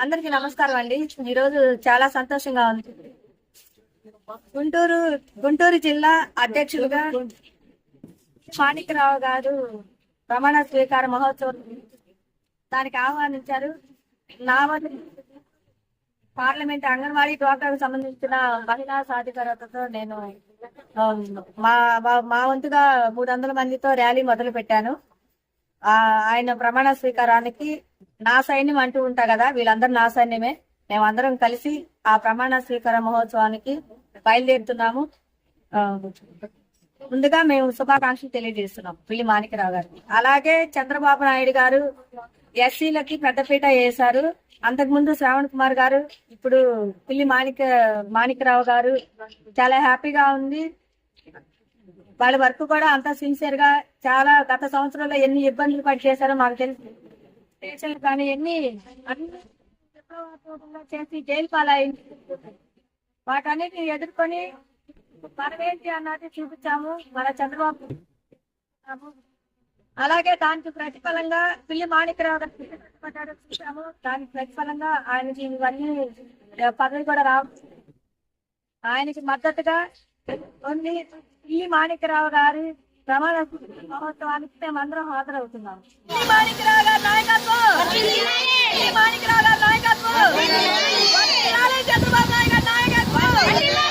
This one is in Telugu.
అందరికి నమస్కారం అండి. ఈరోజు చాలా సంతోషంగా ఉంది. గుంటూరు జిల్లా అధ్యక్షులుగా మాణిక్యరావు గారు ప్రమాణ స్వీకార మహోత్సవం దానికి ఆహ్వానించారు. నా పార్లమెంట్ అంగన్వాడీ డ్వాక్రాకు సంబంధించిన మహిళా సాధికారతతో నేను మా వంతుగా 300 మందితో ర్యాలీ మొదలు పెట్టాను. ఆయన ప్రమాణ స్వీకారానికి నా సైన్యం అంటూ ఉంటా కదా, వీళ్ళందరూ నా సైన్యమే. మేమందరం కలిసి ఆ ప్రమాణ స్వీకార మహోత్సవానికి బయలుదేరుతున్నాము. ముందుగా మేము శుభాకాంక్షలు తెలియజేస్తున్నాం పిల్లి మాణిక్యరావు గారికి. అలాగే చంద్రబాబు నాయుడు గారు ఎస్సీలకి పెద్దపీట వేశారు. అంతకుముందు శ్రావణ్ కుమార్ గారు, ఇప్పుడు పిల్లి మాణిక్యరావు గారు. చాలా హ్యాపీగా ఉంది. వాళ్ళ వర్క్ కూడా అంతా సిన్సియర్ గా, చాలా గత సంవత్సరంలో ఎన్ని ఇబ్బందులు పడి చేశారో మాకు తెలుసు. కానీ అన్ని చేసి జైలు పాలైంది. వాటన్నిటిని ఎదుర్కొని మనమేంటి అన్నది చూపించాము మన చంద్రబాబు. అలాగే దానికి ప్రతిఫలంగా పిల్లి మాణిక్యరావు గారు చూసాము. దానికి ప్రతిఫలంగా ఆయనకి ఇవన్నీ పదవి కూడా ఆయనకి మద్దతుగా ఓన్లీ పిల్లి మాణిక్యరావు గారి ప్రమాణ మహోత్సవానికి మేమందరం హాజరవుతున్నాము. మాణిక్యరావు గారి నాయకత్వం, మాణిక్యరావు గారి నాయకత్వం, చంద్రబాబు నాయుడు గారి నాయకత్వం.